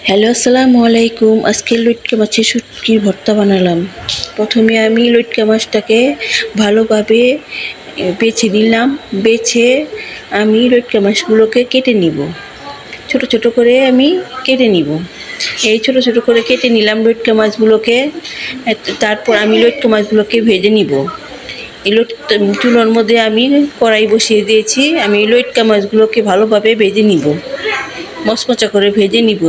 Hello, আসসালামু আলাইকুম। আজকে লইট্টা মাছের শুটকির ভর্তা বানালাম। প্রথমে আমি লইট্টা মাছটাকে ভালোভাবে বেছে নিলাম। বেছে আমি লইট্টা মাছগুলোকে কেটে নিব। ছোট ছোট করে আমি কেটে নিব। এই ছোট ছোট করে কেটে নিলাম লইট্টা মাছগুলোকে। তারপর আমি লইট্টা মাছগুলোকে ভেজে নিব। এই চুলোর মধ্যে আমি কড়াই বসিয়ে দিয়েছি। আমি লইট্টা মাছগুলোকে ভালোভাবে ভেজে নিব, মচমচা করে ভেজে নিব।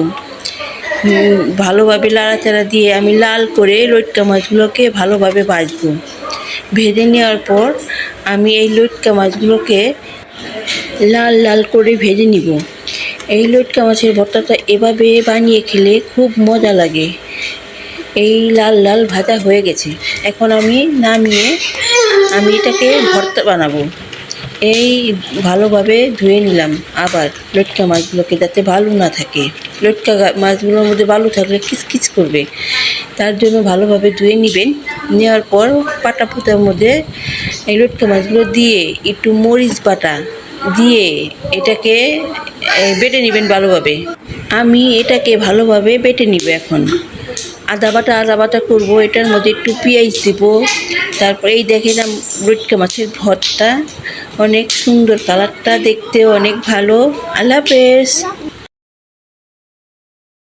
ভালোভাবে নাড়াচাড়া দিয়ে আমি লাল করে লইট্টা মাছগুলোকে ভালোভাবে ভাজবো। ভেজে নেওয়ার পর আমি এই লইট্টা মাছগুলোকে লাল লাল করে ভেজে নিব। এই লইট্টা মাছের ভর্তাটা এভাবে বানিয়ে খেলে খুব মজা লাগে। এই লাল লাল ভাজা হয়ে গেছে, এখন আমি নামিয়ে আমি এটাকে ভর্তা বানাবো। এই ভালোভাবে ধুয়ে নিলাম আবার লইট্টা মাছগুলোকে, যাতে বালু না থাকে। লইট্টা মাছগুলোর মধ্যে বালু থাকলে কিচকিচ করবে, তার জন্য ভালোভাবে ধুয়ে নেবেন। নেওয়ার পর পাটা পুঁতার মধ্যে এই লইট্টা মাছগুলো দিয়ে একটু মরিচ বাটা দিয়ে এটাকে বেটে নেবেন ভালোভাবে। আমি এটাকে ভালোভাবে বেটে নিব। এখন আদা বাটা করবো। এটার মধ্যে একটু পেঁয়াজ দিব। তারপর এই দেখে না লইট্টা মাছের ভর্তা, অনেক সুন্দর, কালারটা দেখতেও অনেক ভালো। আল্লাহ হাফেজ।